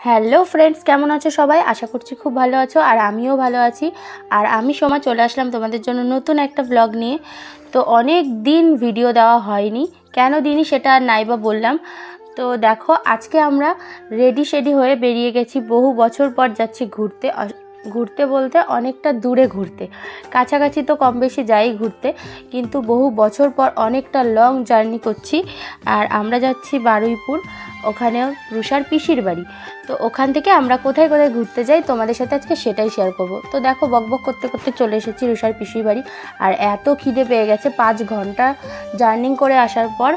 Hello friends, কেমন আছো সবাই? আশা করছি খুব ভালো আছো, আর আমিও ভালো আছি। আর আমি সোমা চলে আসলাম তোমাদের জন্য নতুন একটা ব্লগ নিয়ে। তো অনেক দিন ভিডিও দেওয়া হয়নি, কেন দিনই সেটা আর নাইবা বললাম। তো দেখো, আজকে আমরা রেডি হয়ে বেরিয়ে গেছি। বহু বছর পর যাচ্ছি ঘুরতে। ঘুরতে বলতে অনেকটা দূরে ঘুরতে, কাছাকাছি তো কম বেশি যাই ঘুরতে, কিন্তু বহু বছর পর অনেকটা লং জার্নি করছি। আর আমরা যাচ্ছি বারুইপুর, ওখানেও রুষার পিসির বাড়ি। তো ওখান থেকে আমরা কোথায় কোথায় ঘুরতে যাই তোমাদের সাথে আজকে সেটাই শেয়ার করব। তো দেখো, বকবক করতে করতে চলে এসেছি রুষার পিসির বাড়ি। আর এত খিদে পেয়ে গেছে, 5 ঘন্টা জার্নি করে আসার পর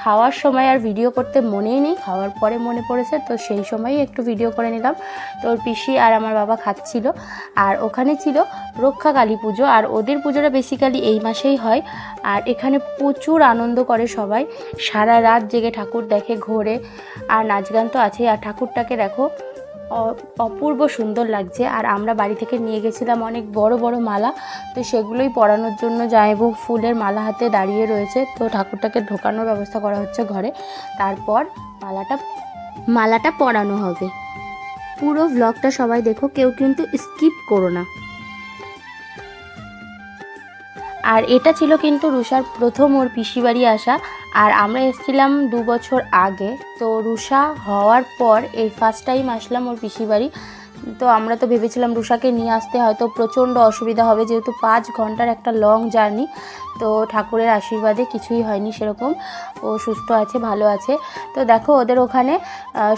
খাওয়ার সময় আর ভিডিও করতে মনেই নেই, খাওয়ার পরে মনে পড়েছে, তো সেই সময়ই একটু ভিডিও করে নিলাম। তো ওর পিসি আর আমার বাবা খাচ্ছিল। আর ওখানে ছিল রক্ষা কালী পুজো, আর ওদের পুজোটা বেসিক্যালি এই মাসেই হয়। আর এখানে প্রচুর আনন্দ করে সবাই, সারা রাত জেগে ঠাকুর দেখে, ঘোরে, আর নাচ গান তো আছেই। আর ঠাকুরটাকে দেখো, অপূর্ব সুন্দর লাগছে। আর আমরা বাড়ি থেকে নিয়ে গেছিলাম অনেক বড় বড় মালা, তো সেগুলোই পরানোর জন্য জামাইবাবু ফুলের মালা হাতে দাঁড়িয়ে রয়েছে। তো ঠাকুরটাকে ঢোকানোর ব্যবস্থা করা হচ্ছে ঘরে, তারপর মালাটা পরানো হবে। পুরো ভ্লগটা সবাই দেখো, কেউ কিন্তু স্কিপ করো না। আর এটা ছিল কিন্তু রুষার প্রথম ওর পিসি বাড়ি আসা। আর আমরা এসেছিলাম 2 বছর আগে। তো রুষা হওয়ার পর এই ফার্স্ট টাইম আসলাম ওর পিসি বাড়ি। তো আমরা তো ভেবেছিলাম রুষাকে নিয়ে আসতে হয়তো প্রচণ্ড অসুবিধা হবে, যেহেতু 5 ঘন্টার একটা লং জার্নি। তো ঠাকুরের আশীর্বাদে কিছুই হয়নি সেরকম, ও সুস্থ আছে, ভালো আছে। তো দেখো, ওদের ওখানে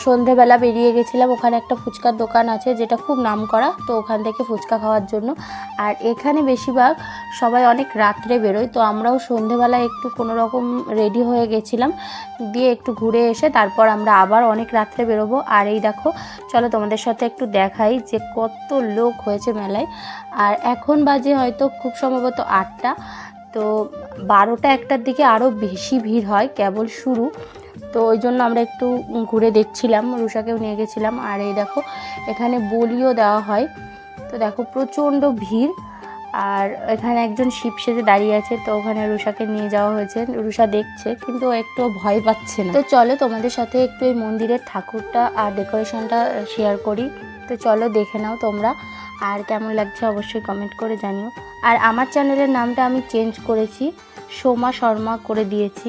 সন্ধেবেলা বেরিয়ে গেছিলাম। ওখানে একটা ফুচকার দোকান আছে যেটা খুব নাম করা, তো ওখান থেকে ফুচকা খাওয়ার জন্য। আর এখানে বেশিরভাগ সবাই অনেক রাত্রে বেরোয়, তো আমরাও সন্ধেবেলা একটু কোনো রকম রেডি হয়ে গেছিলাম, দিয়ে একটু ঘুরে এসে তারপর আমরা আবার অনেক রাত্রে বেরোবো। আর এই দেখো, চলো তোমাদের সাথে একটু দেখাই যে কত লোক হয়েছে মেলায়। আর এখন বাজে হয়তো খুব সম্ভবত 8টা, তো 12টা 1টার দিকে আরও বেশি ভিড় হয়, কেবল শুরু। তো ওই জন্য আমরা একটু ঘুরে দেখছিলাম, রুষাকেও নিয়ে গেছিলাম। আর এই দেখো, এখানে বলিও দেওয়া হয়। তো দেখো, প্রচণ্ড ভিড়। আর এখানে একজন শিব সেজে দাঁড়িয়ে আছে, তো ওখানে রুষাকে নিয়ে যাওয়া হয়েছে। রুষা দেখছে, কিন্তু একটু ভয় পাচ্ছে না। তো চলো তোমাদের সাথে একটু এই মন্দিরের ঠাকুরটা আর ডেকোরেশনটা শেয়ার করি। তো চলো দেখে নাও তোমরা, আর কেমন লাগছে অবশ্যই কমেন্ট করে জানিও। আর আমার চ্যানেলের নামটা আমি চেঞ্জ করেছি, সোমা শর্মা করে দিয়েছি।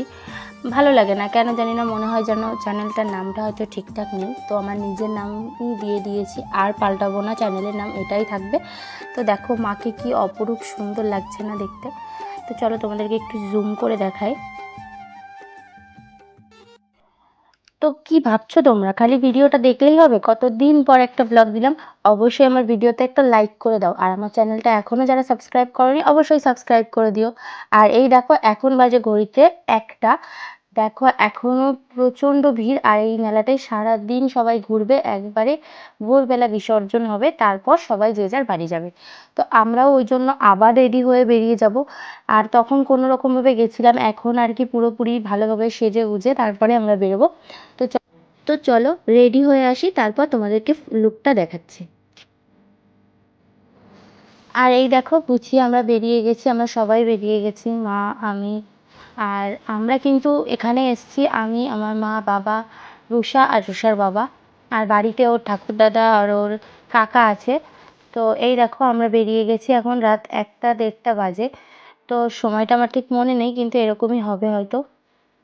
ভালো লাগে না কেন জানি না, মনে হয় যেন চ্যানেলটার নামটা হয়তো ঠিকঠাক নেই, তো আমার নিজের নামই দিয়ে দিয়েছি। আর পাল্টাবো না, চ্যানেলের নাম এটাই থাকবে। তো দেখো, মাকে কি অপরূপ সুন্দর লাগছে না দেখতে। তো চলো তোমাদেরকে একটু জুম করে দেখাই। তো কি ভাবছো তোমরা, খালি ভিডিওটা দেখলেই হবে? কতদিন পর একটা ব্লগ দিলাম। অবশ্যই আমার ভিডিওতে একটা লাইক করে দাও, আর আমার চ্যানেলটা এখনও যারা সাবস্ক্রাইব করোনি অবশ্যই সাবস্ক্রাইব করে দিও। আর এই দেখো, এখন বাজে ঘড়িতে 1টা। দেখো, এখনও প্রচণ্ড ভিড়। আর এই মেলাটায় সারাদিন সবাই ঘুরবে, একবারে ভোরবেলা বিসর্জন হবে, তারপর সবাই যে যার বাড়ি যাবে। তো আমরাও ওই জন্য আবার রেডি হয়ে বেরিয়ে যাব। আর তখন কোনো রকমভাবে গেছিলাম, এখন আর কি পুরোপুরি ভালোভাবে সেজে গুজে তারপরে আমরা বেরোবো। তো তো চলো রেডি হয়ে আসি, তারপর তোমাদেরকে লুকটা দেখাচ্ছি। আর এই দেখো, গুছিয়ে আমরা বেরিয়ে গেছি, আমরা সবাই বেরিয়ে গেছি, মা, আমি। আর আমরা কিন্তু এখানে এসেছি আমি, আমার মা, বাবা, রুষা আর রুষার বাবা। আর বাড়িতে ওর ঠাকুরদাদা আর ওর কাকা আছে। তো এই দেখো, আমরা বেরিয়ে গেছি, এখন রাত 1টা 1:30 বাজে। তো সময়টা আমার ঠিক মনে নেই, কিন্তু এরকমই হবে হয়তো।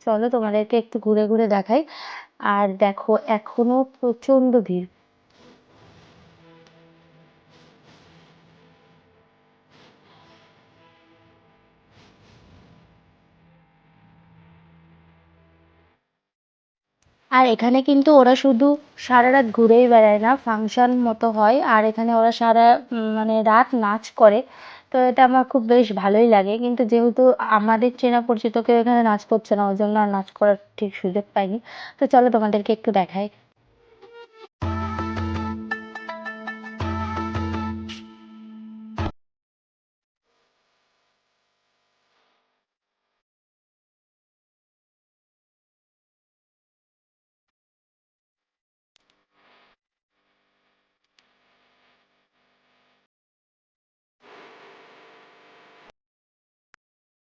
চলো তোমাদেরকে একটু ঘুরে ঘুরে দেখাই। আর দেখো, এখনও প্রচণ্ড ভিড়। আর এখানে কিন্তু ওরা শুধু সারা রাত ঘুরেই বেড়ায় না, ফাংশন মতো হয়। আর এখানে ওরা সারা মানে রাত নাচ করে। তো এটা আমার খুব বেশ ভালোই লাগে, কিন্তু যেহেতু আমাদের চেনা পরিচিত কেউ এখানে নাচ করছে না, ওই জন্য আর নাচ করার ঠিক সুযোগ পাইনি। তো চলো তোমাদেরকে একটু দেখাই।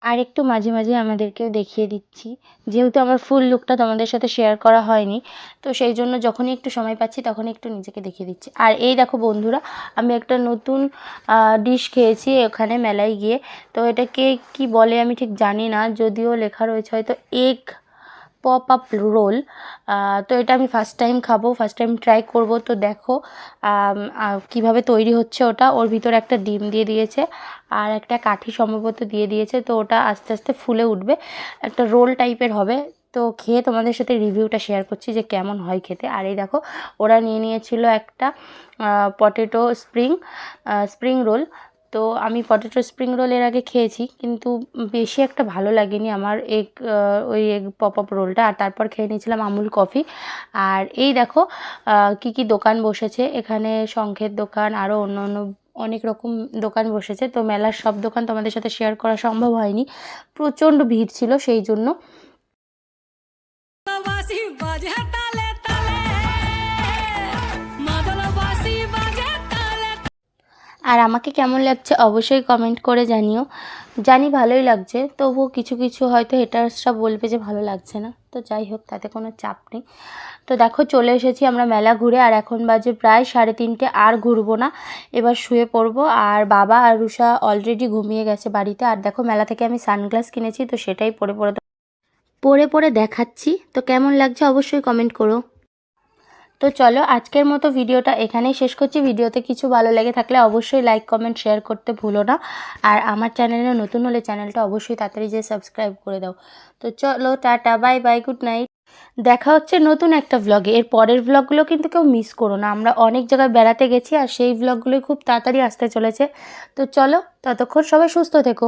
আর একটু মাঝে মাঝে আমাদেরকেও দেখিয়ে দিচ্ছি, যেহেতু আমার ফুল লুকটা তোমাদের সাথে শেয়ার করা হয়নি, তো সেই জন্য যখনই একটু সময় পাচ্ছি তখনই একটু নিজেকে দেখিয়ে দিচ্ছি। আর এই দেখো বন্ধুরা, আমি একটা নতুন ডিশ খেয়েছি ওখানে মেলায় গিয়ে। তো এটাকে কি বলে আমি ঠিক জানি না, যদিও লেখা রয়েছে হয়তো এগ পপ আপ রোল। তো এটা আমি ফার্স্ট টাইম খাবো, ফার্স্ট টাইম ট্রাই করব। তো দেখো কীভাবে তৈরি হচ্ছে ওটা। ওর ভিতরে একটা ডিম দিয়ে দিয়েছে আর একটা কাঠি সম্ভবত দিয়ে দিয়েছে, তো ওটা আস্তে আস্তে ফুলে উঠবে, একটা রোল টাইপের হবে। তো খেয়ে তোমাদের সাথে রিভিউটা শেয়ার করছি যে কেমন হয় খেতে। আর এই দেখো ওরা নিয়ে নিয়েছিল একটা পটেটো স্প্রিং রোল। তো আমি পটেটো স্প্রিং রোল এর আগে খেয়েছি, কিন্তু বেশি একটা ভালো লাগেনি আমার ওই এগ পপ আপ রোলটা। আর তারপর খেয়ে নিয়েছিলাম আমুল কফি। আর এই দেখো কি কি দোকান বসেছে এখানে, শঙ্খের দোকান, আরও অন্য অন্য অনেক রকম দোকান বসেছে। তো মেলার সব দোকান তোমাদের সাথে শেয়ার করা সম্ভব হয়নি, প্রচণ্ড ভিড় ছিল সেই জন্য। আর আমাকে কেমন লাগছে অবশ্যই কমেন্ট করে জানিও। জানি ভালোই লাগছে, তবুও কিছু কিছু হয়তো হেটার্সরা বলবে যে ভালো লাগছে না, তো যাই হোক তাতে কোনো চাপ নেই। তো দেখো চলে এসেছি আমরা মেলা ঘুরে, আর এখন বাজে প্রায় 3:30। আর ঘুরবো না, এবার শুয়ে পড়বো। আর বাবা আর রুষা অলরেডি ঘুমিয়ে গেছে বাড়িতে। আর দেখো মেলা থেকে আমি সানগ্লাস কিনেছি, তো সেটাই পরে পরে দেখাচ্ছি। তো কেমন লাগছে অবশ্যই কমেন্ট করো। তো চলো আজকের মতো ভিডিওটা এখানেই শেষ করছি। ভিডিওতে কিছু ভালো লেগে থাকলে অবশ্যই লাইক কমেন্ট শেয়ার করতে ভুলো না। আর আমার চ্যানেলে নতুন হলে চ্যানেলটা অবশ্যই তাড়াতাড়ি যেয়ে সাবস্ক্রাইব করে দাও। তো চলো tata, bye bye, good night. দেখা হচ্ছে নতুন একটা ভ্লগে। এর পরের ভ্লগগুলো কিন্তু কেউ মিস করো না, আমরা অনেক জায়গায় বেড়াতে গেছি আর সেই ভ্লগগুলোই খুব তাড়াতাড়ি আসতে চলেছে। তো চলো ততক্ষণ সবাই সুস্থ থেকো।